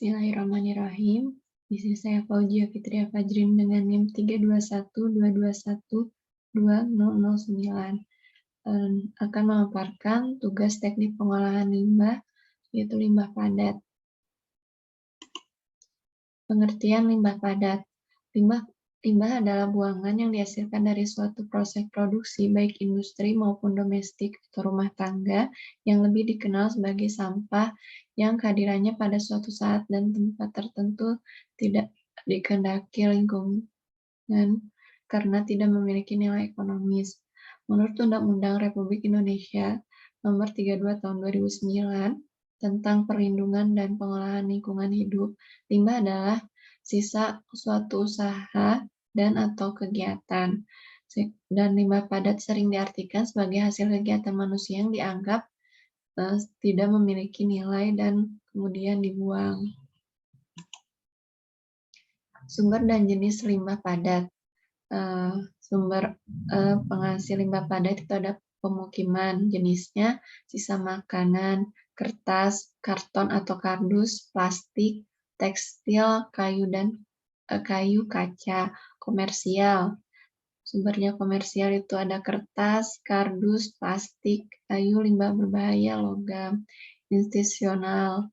Bismillahirrahmanirrahim. Di sini saya Fauzia Fitria Fajrin dengan NIM 32122120009 akan memaparkan tugas teknik pengolahan limbah, yaitu limbah padat. Pengertian limbah padat. Limbah adalah buangan yang dihasilkan dari suatu proses produksi, baik industri maupun domestik atau rumah tangga, yang lebih dikenal sebagai sampah, yang kehadirannya pada suatu saat dan tempat tertentu tidak dikehendaki lingkungan karena tidak memiliki nilai ekonomis. Menurut Undang-Undang Republik Indonesia Nomor 32 Tahun 2009 tentang perlindungan dan pengolahan lingkungan hidup, limbah adalah sisa suatu usaha dan atau kegiatan. Dan limbah padat sering diartikan sebagai hasil kegiatan manusia yang dianggap tidak memiliki nilai dan kemudian dibuang. Sumber dan jenis limbah padat. Sumber penghasil limbah padat itu ada pemukiman, jenisnya sisa makanan, kertas, karton atau kardus, plastik, tekstil, kayu dan kayu, kaca. Komersial, sumbernya komersial itu ada kertas, kardus, plastik, kayu, limbah berbahaya, logam. Institusional,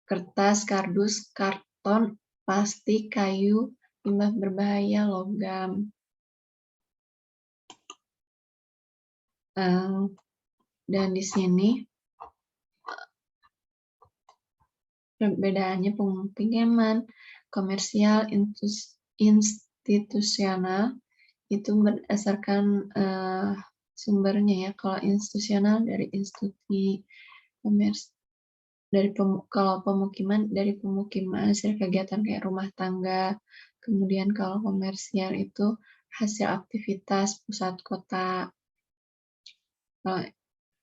kertas, kardus, karton, plastik, kayu, limbah berbahaya, logam. Dan di sini perbedaannya pemukiman, komersial, institusional itu berdasarkan sumbernya ya. Kalau institusional dari institusi, kalau pemukiman dari pemukiman hasil kegiatan kayak rumah tangga. Kemudian kalau komersial itu hasil aktivitas pusat kota.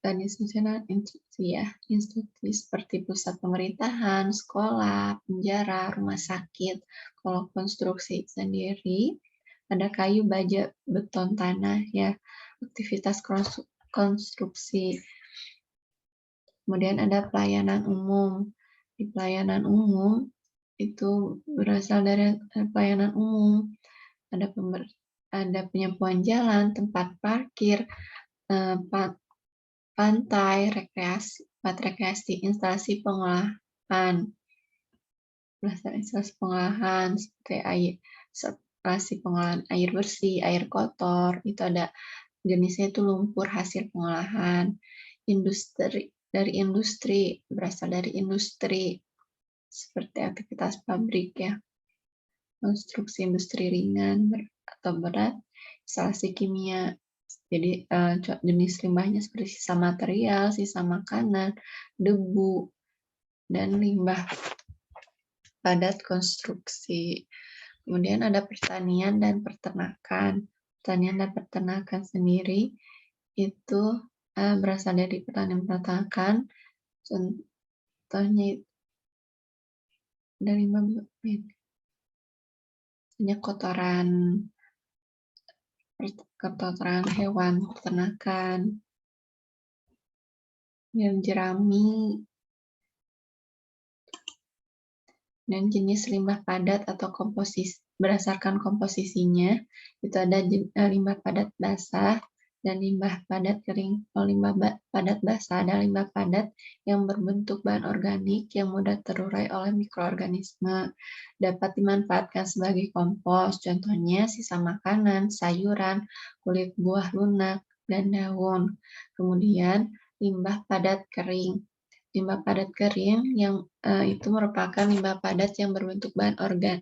Dan institusional institusi seperti pusat pemerintahan, sekolah, penjara, rumah sakit. Kalau konstruksi sendiri ada kayu, baja, beton, tanah ya, aktivitas konstruksi. Kemudian ada pelayanan umum. Di pelayanan umum itu berasal dari pelayanan umum. Ada penyapuan jalan, tempat parkir, pantai, tempat rekreasi, instalasi pengolahan. Instalasi pengolahan seperti instalasi pengolahan air bersih, air kotor, itu ada jenisnya itu lumpur hasil pengolahan. Berasal dari industri seperti aktivitas pabrik ya. Konstruksi industri ringan atau berat, instalasi kimia. Jadi jenis limbahnya seperti sisa material, sisa makanan, debu, dan limbah padat konstruksi. Kemudian ada pertanian dan peternakan. Pertanian dan peternakan sendiri itu berasal dari pertanian peternakan. Contohnya dari banyak kotoran hewan peternakan, dan jerami. Dan jenis limbah padat atau berdasarkan komposisinya itu ada limbah padat basah dan limbah padat kering. Kalau limbah padat basah ada limbah padat yang berbentuk bahan organik yang mudah terurai oleh mikroorganisme, dapat dimanfaatkan sebagai kompos, contohnya sisa makanan, sayuran, kulit buah lunak, dan daun. Kemudian limbah padat kering. Limbah padat kering yang itu merupakan limbah padat yang berbentuk bahan organik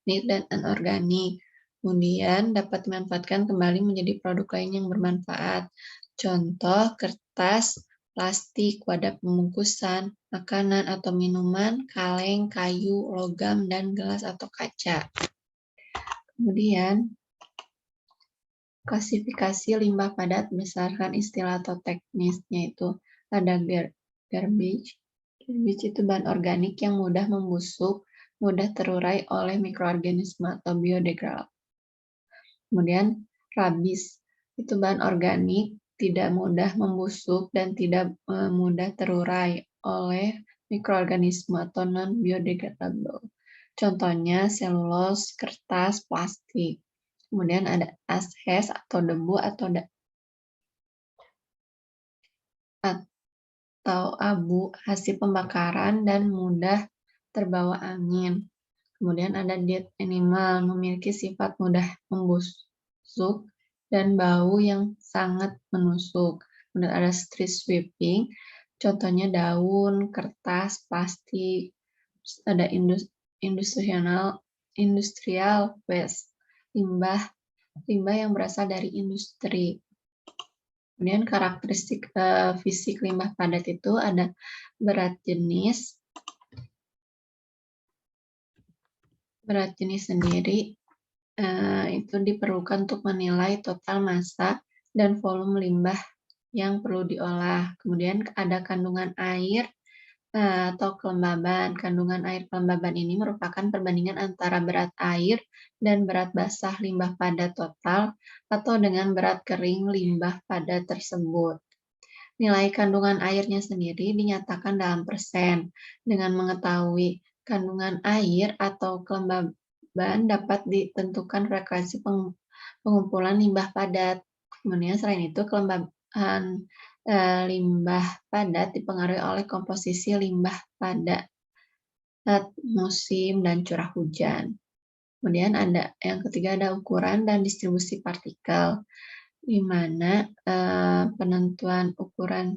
dan anorganik. Kemudian dapat dimanfaatkan kembali menjadi produk lain yang bermanfaat. Contoh kertas, plastik, wadah pembungkusan, makanan atau minuman, kaleng, kayu, logam, dan gelas atau kaca. Kemudian klasifikasi limbah padat berdasarkan istilah atau teknisnya itu ada garbage. Garbage itu bahan organik yang mudah membusuk, mudah terurai oleh mikroorganisme atau biodegradable. Kemudian rubbish itu bahan organik, tidak mudah membusuk dan tidak mudah terurai oleh mikroorganisme atau non-biodegradable. Contohnya selulose, kertas, plastik. Kemudian ada ashes atau debu atau abu hasil pembakaran dan mudah terbawa angin. Kemudian ada dead animal, memiliki sifat mudah membusuk dan bau yang sangat menusuk. Kemudian ada street sweeping, contohnya daun, kertas, plastik. Ada industrial waste, limbah yang berasal dari industri. Kemudian karakteristik fisik limbah padat itu ada berat jenis sendiri itu diperlukan untuk menilai total massa dan volume limbah yang perlu diolah. Kemudian ada kandungan air atau kelembaban. Kandungan air kelembaban ini merupakan perbandingan antara berat air dan berat basah limbah padat total atau dengan berat kering limbah padat tersebut. Nilai kandungan airnya sendiri dinyatakan dalam persen. Dengan mengetahui kandungan air atau kelembaban dapat ditentukan frekuensi pengumpulan limbah padat. Kemudian selain itu kelembaban limbah padat dipengaruhi oleh komposisi limbah padat, musim, dan curah hujan. Kemudian ada yang ketiga ada ukuran dan distribusi partikel, di mana penentuan ukuran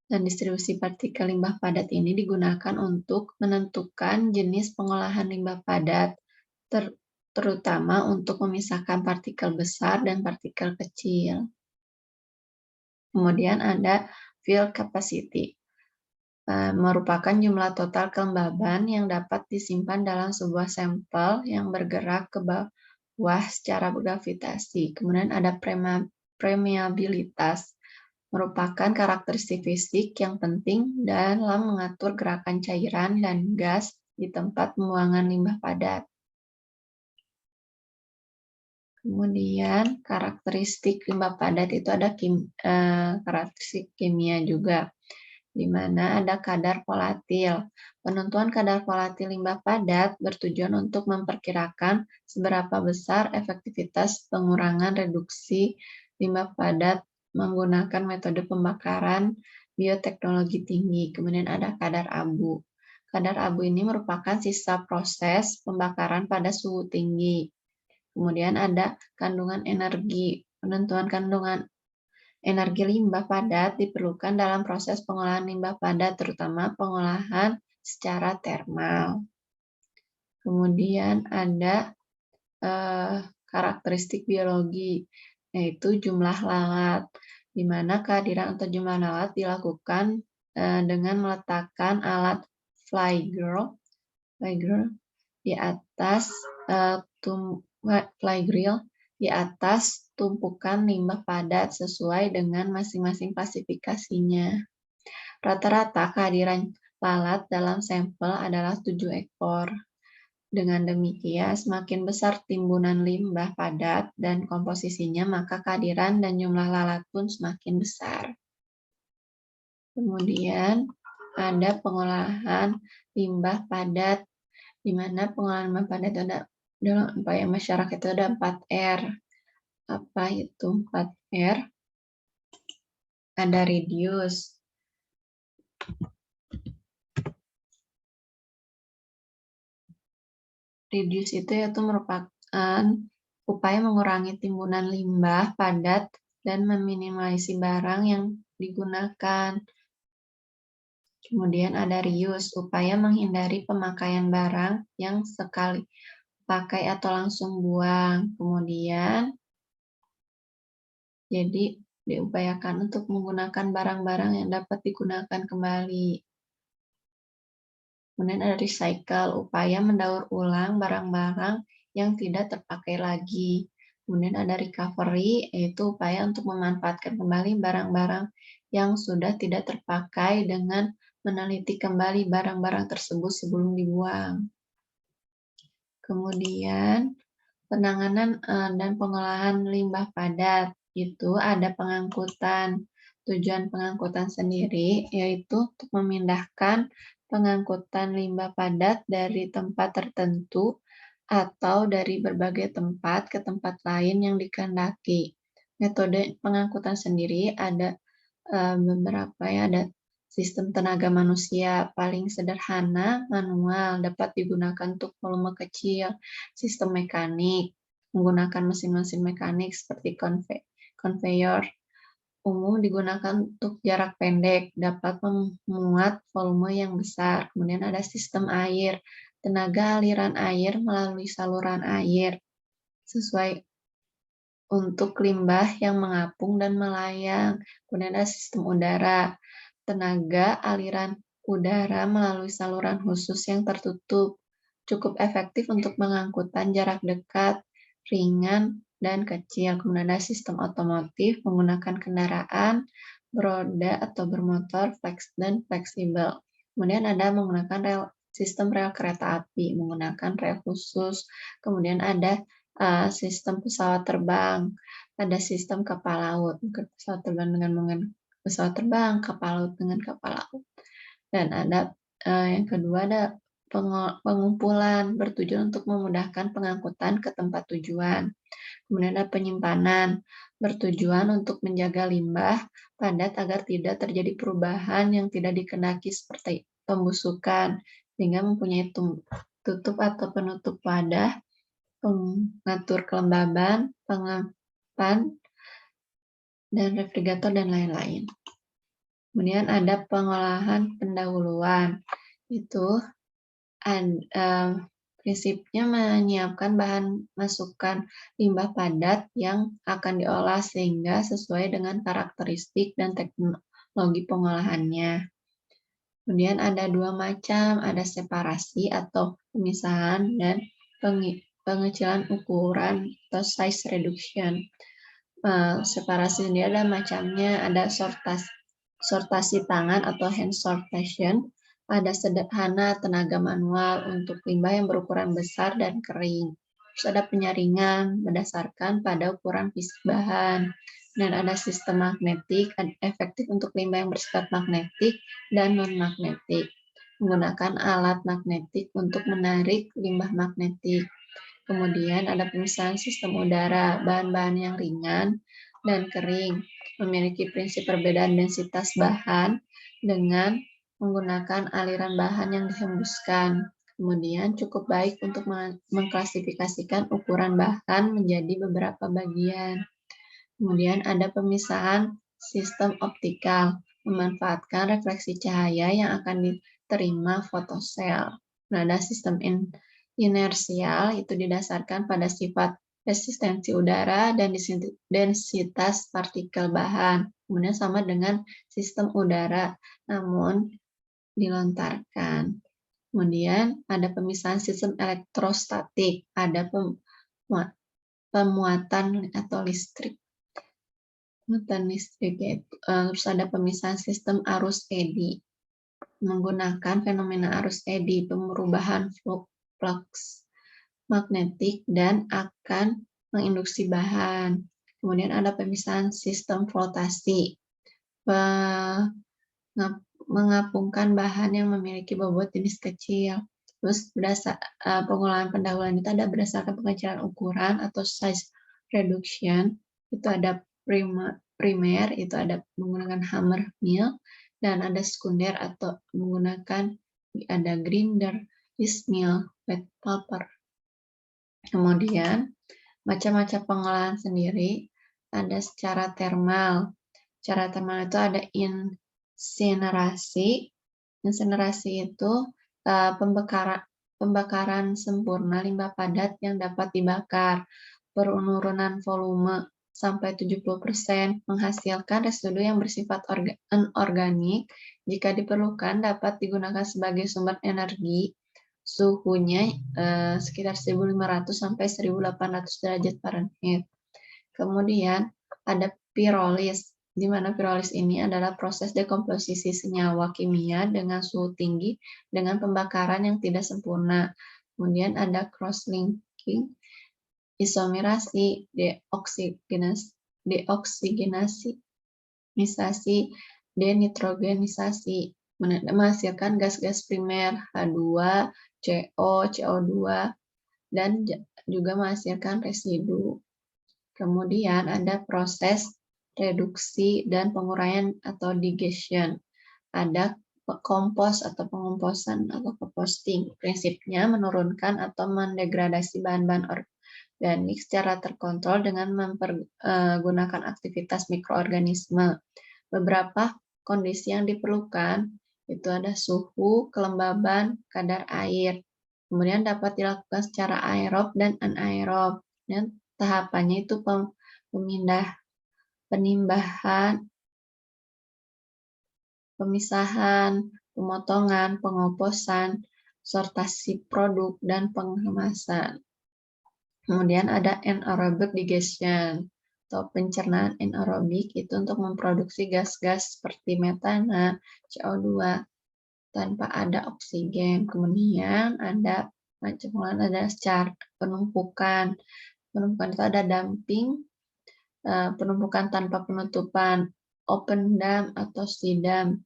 dan distribusi partikel limbah padat ini digunakan untuk menentukan jenis pengolahan limbah padat, terutama untuk memisahkan partikel besar dan partikel kecil. Kemudian ada fill capacity, merupakan jumlah total kelembaban yang dapat disimpan dalam sebuah sampel yang bergerak ke bawah secara gravitasi. Kemudian ada permeabilitas, merupakan karakteristik fisik yang penting dalam mengatur gerakan cairan dan gas di tempat pembuangan limbah padat. Kemudian karakteristik limbah padat itu ada karakteristik kimia juga, di mana ada kadar volatil. Penentuan kadar volatil limbah padat bertujuan untuk memperkirakan seberapa besar efektivitas pengurangan reduksi limbah padat menggunakan metode pembakaran bioteknologi tinggi. Kemudian ada kadar abu. Kadar abu ini merupakan sisa proses pembakaran pada suhu tinggi. Kemudian ada kandungan energi. Penentuan kandungan energi limbah padat diperlukan dalam proses pengolahan limbah padat, terutama pengolahan secara termal. Kemudian ada karakteristik biologi, yaitu jumlah lalat, di mana kehadiran atau jumlah lalat dilakukan dengan meletakkan alat flygrill di atas tumpukan limbah padat sesuai dengan masing-masing klasifikasinya. Rata-rata kehadiran lalat dalam sampel adalah 7 ekor. Dengan demikian, semakin besar timbunan limbah padat dan komposisinya, maka kehadiran dan jumlah lalat pun semakin besar. Kemudian ada pengolahan limbah padat, di mana pengolahan limbah padat dalam upaya masyarakat itu ada 4R. Apa itu 4R? Ada reduce. Reduce itu yaitu merupakan upaya mengurangi timbunan limbah padat dan meminimalisir barang yang digunakan. Kemudian ada reuse, upaya menghindari pemakaian barang yang sekali pakai atau langsung buang. Kemudian, jadi diupayakan untuk menggunakan barang-barang yang dapat digunakan kembali. Kemudian ada recycle, upaya mendaur ulang barang-barang yang tidak terpakai lagi. Kemudian ada recovery, yaitu upaya untuk memanfaatkan kembali barang-barang yang sudah tidak terpakai dengan meneliti kembali barang-barang tersebut sebelum dibuang. Kemudian penanganan dan pengolahan limbah padat, itu ada pengangkutan. Tujuan pengangkutan sendiri yaitu untuk memindahkan pengangkutan limbah padat dari tempat tertentu atau dari berbagai tempat ke tempat lain yang dikehendaki. Metode pengangkutan sendiri ada beberapa ya, ada sistem tenaga manusia paling sederhana, manual, dapat digunakan untuk volume kecil, sistem mekanik, menggunakan mesin-mesin mekanik seperti conveyor, umum digunakan untuk jarak pendek, dapat memuat volume yang besar. Kemudian ada sistem air, tenaga aliran air melalui saluran air, sesuai untuk limbah yang mengapung dan melayang. Kemudian ada sistem udara, tenaga aliran udara melalui saluran khusus yang tertutup, cukup efektif untuk pengangkutan jarak dekat, ringan, dan kecil. Kemudian ada sistem otomotif menggunakan kendaraan beroda atau bermotor dan fleksibel. Kemudian ada menggunakan sistem rel kereta api menggunakan rel khusus. Kemudian ada sistem pesawat terbang, ada sistem kapal laut, pesawat terbang dengan pesawat terbang, kapal laut dengan kapal laut. Dan ada yang kedua ada pengumpulan bertujuan untuk memudahkan pengangkutan ke tempat tujuan. Kemudian ada penyimpanan bertujuan untuk menjaga limbah padat agar tidak terjadi perubahan yang tidak dikehendaki seperti pembusukan, sehingga mempunyai tutup atau penutup wadah, pengatur kelembaban, pengapan, dan refrigerator, dan lain-lain. Kemudian ada pengolahan pendahuluan. Itu prinsipnya menyiapkan bahan masukan limbah padat yang akan diolah sehingga sesuai dengan karakteristik dan teknologi pengolahannya. Kemudian ada dua macam, ada separasi atau pemisahan dan pengecilan ukuran atau size reduction. Separasi sendiri ada macamnya, ada sortasi tangan atau hand sortation, ada sederhana tenaga manual untuk limbah yang berukuran besar dan kering. Terus ada penyaringan berdasarkan pada ukuran fisik bahan. Dan ada sistem magnetik, efektif untuk limbah yang bersifat magnetik dan non-magnetik. Menggunakan alat magnetik untuk menarik limbah magnetik. Kemudian ada pemisahan sistem udara, bahan-bahan yang ringan dan kering, memiliki prinsip perbedaan densitas bahan dengan menggunakan aliran bahan yang dihembuskan. Kemudian cukup baik untuk mengklasifikasikan ukuran bahan menjadi beberapa bagian. Kemudian ada pemisahan sistem optikal, memanfaatkan refleksi cahaya yang akan diterima fotosel. Nah, ada sistem inersial, itu didasarkan pada sifat resistensi udara dan densitas partikel bahan. Kemudian sama dengan sistem udara, namun dilontarkan. Kemudian ada pemisahan sistem elektrostatik, ada pemuatan atau listrik. Terus ada pemisahan sistem arus eddy, menggunakan fenomena arus eddy, perubahan flux magnetik dan akan menginduksi bahan. Kemudian ada pemisahan sistem flotasi, mengapungkan bahan yang memiliki bobot jenis kecil. Terus pengolahan pendahuluan itu ada berdasarkan pengecilan ukuran atau size reduction, itu ada primer, itu ada menggunakan hammer mill, dan ada sekunder atau menggunakan ada grinder, yeast mill, wet pulper. Kemudian macam-macam pengolahan sendiri ada secara termal. Secara termal itu ada insinerasi. Insinerasi itu pembakaran sempurna limbah padat yang dapat dibakar. Penurunan volume sampai 70%, menghasilkan residu yang bersifat anorganik. Jika diperlukan dapat digunakan sebagai sumber energi. Suhunya sekitar 1500 sampai 1800 derajat Fahrenheit. Kemudian ada pirolis, di mana pirolis ini adalah proses dekomposisi senyawa kimia dengan suhu tinggi dengan pembakaran yang tidak sempurna. Kemudian ada cross-linking, isomerasi, deoksigenasi, denitrogenisasi. menghasilkan gas-gas primer H2, CO, CO2, dan juga menghasilkan residu. Kemudian ada proses reduksi dan penguraian atau digestion. Ada kompos atau pengomposan atau composting. Prinsipnya menurunkan atau mendegradasi bahan-bahan organik secara terkontrol dengan mempergunakan aktivitas mikroorganisme. Beberapa kondisi yang diperlukan itu ada suhu, kelembaban, kadar air. Kemudian dapat dilakukan secara aerob dan anaerob. Dan tahapannya itu penimbahan, pemisahan, pemotongan, pengomposan, sortasi produk, dan pengemasan. Kemudian ada anaerobic digestion atau pencernaan anaerobik, itu untuk memproduksi gas-gas seperti metana, CO2 tanpa ada oksigen. Kemudian ada secara penumpukan. Penumpukan itu ada dumping, penumpukan tanpa penutupan, open dam atau sea dam.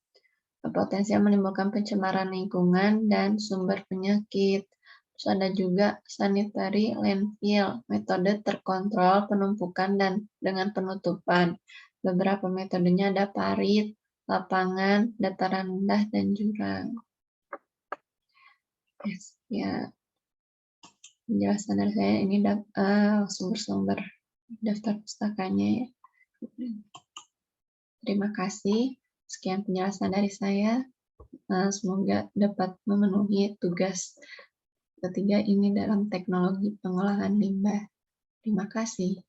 Potensial menimbulkan pencemaran lingkungan dan sumber penyakit. Terus ada juga sanitary landfill, metode terkontrol penumpukan dan dengan penutupan. Beberapa metodenya ada parit, lapangan, dataran rendah, dan jurang. Yes, ya, penjelasan dari saya ini sumber-sumber daftar pustakanya ya. Terima kasih. Sekian penjelasan dari saya. Semoga dapat memenuhi tugas ketiga ini dalam teknologi pengolahan limbah. Terima kasih.